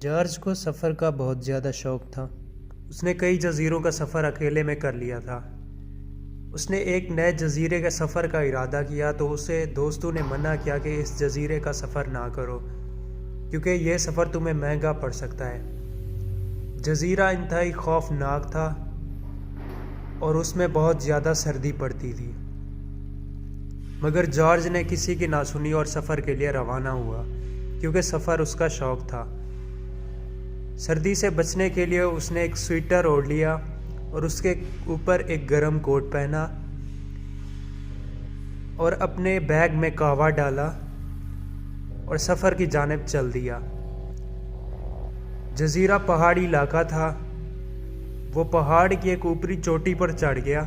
George کو سفر کا بہت زیادہ شوق تھا۔ اس نے کئی جزیروں کا سفر اکیلے میں کر لیا تھا۔ اس نے ایک نئے جزیرے کے سفر کا ارادہ کیا تو اسے دوستوں نے منع کیا کہ اس جزیرے کا سفر نہ کرو کیونکہ یہ سفر تمہیں مہنگا پڑ سکتا ہے۔ جزیرہ انتہائی خوفناک تھا اور اس میں بہت زیادہ سردی پڑتی تھی، مگر جارج نے کسی کی نہ سنی اور سفر کے لیے روانہ ہوا کیونکہ سفر اس کا شوق تھا۔ سردی سے بچنے کے لیے اس نے ایک سویٹر اوڑھ لیا اور اس کے اوپر ایک گرم کوٹ پہنا اور اپنے بیگ میں قہوہ ڈالا اور سفر کی جانب چل دیا۔ جزیرہ پہاڑی علاقہ تھا۔ وہ پہاڑ کی ایک اوپری چوٹی پر چڑھ گیا۔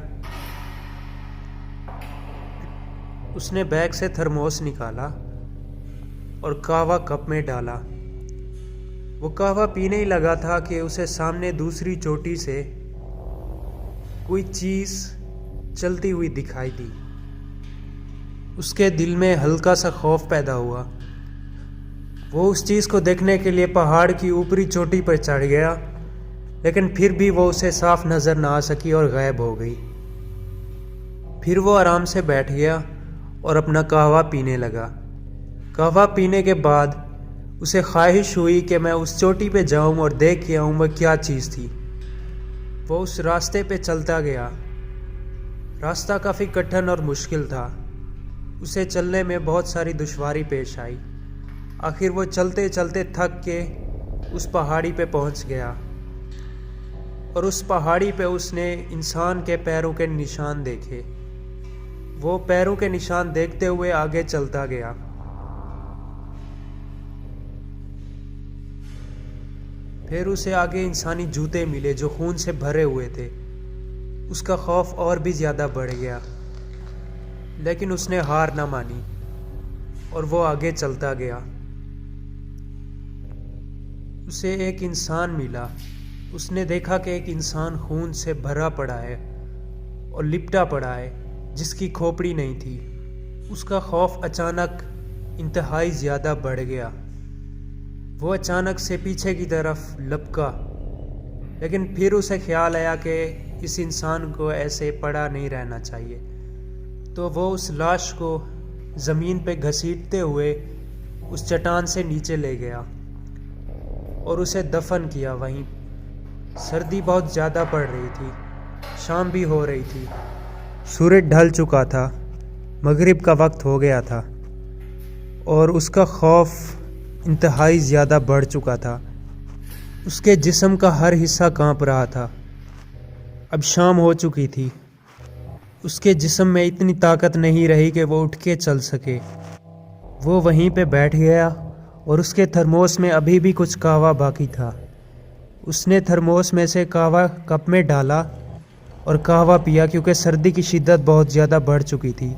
اس نے بیگ سے تھرموس نکالا اور قہوہ کپ میں ڈالا۔ وہ قہوہ پینے ہی لگا تھا کہ اسے سامنے دوسری چوٹی سے کوئی چیز چلتی ہوئی دکھائی دی۔ اس کے دل میں ہلکا سا خوف پیدا ہوا۔ وہ اس چیز کو دیکھنے کے لیے پہاڑ کی اوپری چوٹی پر چڑھ گیا، لیکن پھر بھی وہ اسے صاف نظر نہ آ سکی اور غائب ہو گئی۔ پھر وہ آرام سے بیٹھ گیا اور اپنا قہوہ پینے لگا۔ قہوہ پینے کے بعد اسے خواہش ہوئی کہ میں اس چوٹی پہ جاؤں اور دیکھ کے آؤں وہ کیا چیز تھی۔ وہ اس راستے پہ چلتا گیا۔ راستہ کافی کٹھن اور مشکل تھا۔ اسے چلنے میں بہت ساری دشواری پیش آئی۔ آخر وہ چلتے چلتے تھک کے اس پہاڑی پہ پہنچ گیا اور اس پہاڑی پہ اس نے انسان کے پیروں کے نشان دیکھے۔ وہ پیروں کے نشان دیکھتے ہوئے آگے چلتا گیا۔ پھر اسے آگے انسانی جوتے ملے جو خون سے بھرے ہوئے تھے۔ اس کا خوف اور بھی زیادہ بڑھ گیا، لیکن اس نے ہار نہ مانی اور وہ آگے چلتا گیا۔ اسے ایک انسان ملا۔ اس نے دیکھا کہ ایک انسان خون سے بھرا پڑا ہے اور لپٹا پڑا ہے جس کی کھوپڑی نہیں تھی۔ اس کا خوف اچانک انتہائی زیادہ بڑھ گیا۔ وہ اچانک سے پیچھے کی طرف لپکا، لیکن پھر اسے خیال آیا کہ اس انسان کو ایسے پڑا نہیں رہنا چاہیے، تو وہ اس لاش کو زمین پہ گھسیٹتے ہوئے اس چٹان سے نیچے لے گیا اور اسے دفن کیا وہیں۔ سردی بہت زیادہ پڑ رہی تھی، شام بھی ہو رہی تھی، سورج ڈھل چکا تھا، مغرب کا وقت ہو گیا تھا اور اس کا خوف انتہائی زیادہ بڑھ چکا تھا۔ اس کے جسم کا ہر حصہ کانپ رہا تھا۔ اب شام ہو چکی تھی۔ اس کے جسم میں اتنی طاقت نہیں رہی کہ وہ اٹھ کے چل سکے۔ وہ وہیں پہ بیٹھ گیا اور اس کے تھرموس میں ابھی بھی کچھ قہوہ باقی تھا۔ اس نے تھرموس میں سے قہوہ کپ میں ڈالا اور قہوہ پیا کیونکہ سردی کی شدت بہت زیادہ بڑھ چکی تھی۔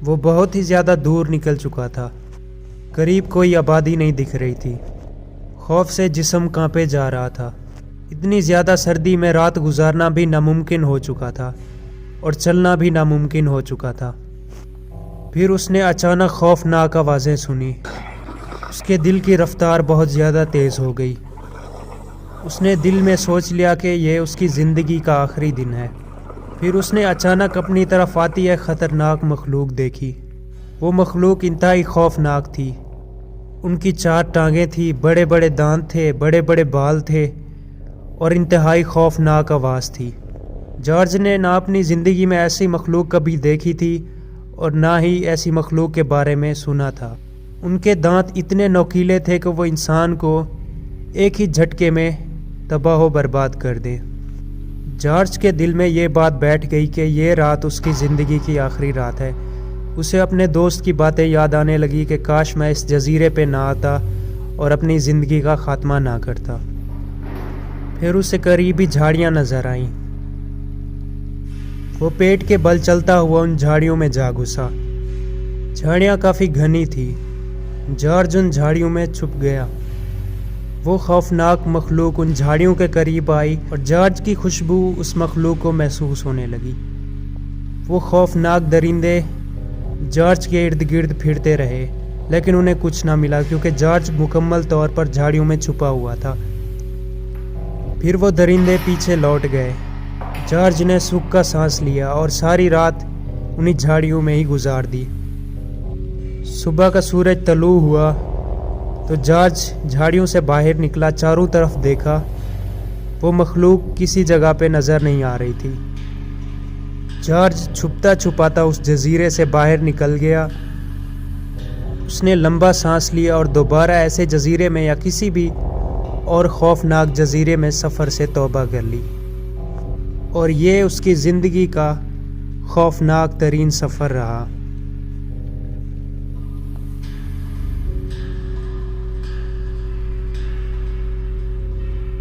وہ بہت ہی زیادہ دور نکل چکا تھا۔ قریب کوئی آبادی نہیں دکھ رہی تھی۔ خوف سے جسم کانپے جا رہا تھا۔ اتنی زیادہ سردی میں رات گزارنا بھی ناممکن ہو چکا تھا اور چلنا بھی ناممکن ہو چکا تھا۔ پھر اس نے اچانک خوفناک آوازیں سنی۔ اس کے دل کی رفتار بہت زیادہ تیز ہو گئی۔ اس نے دل میں سوچ لیا کہ یہ اس کی زندگی کا آخری دن ہے۔ پھر اس نے اچانک اپنی طرف آتی ایک خطرناک مخلوق دیکھی۔ وہ مخلوق انتہائی خوفناک تھی۔ ان کی 4 ٹانگیں تھیں، بڑے بڑے دانت تھے، بڑے بڑے بال تھے اور انتہائی خوفناک آواز تھی۔ جارج نے نہ اپنی زندگی میں ایسی مخلوق کبھی دیکھی تھی اور نہ ہی ایسی مخلوق کے بارے میں سنا تھا۔ ان کے دانت اتنے نوکیلے تھے کہ وہ انسان کو ایک ہی جھٹکے میں تباہ و برباد کر دیں۔ جارج کے دل میں یہ بات بیٹھ گئی کہ یہ رات اس کی زندگی کی آخری رات ہے۔ اسے اپنے دوست کی باتیں یاد آنے لگی کہ کاش میں اس جزیرے پہ نہ آتا اور اپنی زندگی کا خاتمہ نہ کرتا۔ پھر اسے قریبی جھاڑیاں نظر آئیں۔ وہ پیٹ کے بل چلتا ہوا ان جھاڑیوں میں جا گھسا۔ جھاڑیاں کافی گھنی تھی۔ جارج ان جھاڑیوں میں چھپ گیا۔ وہ خوفناک مخلوق ان جھاڑیوں کے قریب آئی اور جارج کی خوشبو اس مخلوق کو محسوس ہونے لگی۔ وہ خوفناک درندے جارج کے ارد گرد پھرتے رہے، لیکن انہیں کچھ نہ ملا کیونکہ جارج مکمل طور پر جھاڑیوں میں چھپا ہوا تھا۔ پھر وہ درندے پیچھے لوٹ گئے۔ جارج نے سکھ کا سانس لیا اور ساری رات انہیں جھاڑیوں میں ہی گزار دی۔ صبح کا سورج طلوع ہوا تو جارج جھاڑیوں سے باہر نکلا، چاروں طرف دیکھا۔ وہ مخلوق کسی جگہ پہ نظر نہیں آ رہی تھی۔ جارج چھپتا چھپاتا اس جزیرے سے باہر نکل گیا۔ اس نے لمبا سانس لیا اور دوبارہ ایسے جزیرے میں یا کسی بھی اور خوفناک جزیرے میں سفر سے توبہ کر لی، اور یہ اس کی زندگی کا خوفناک ترین سفر رہا۔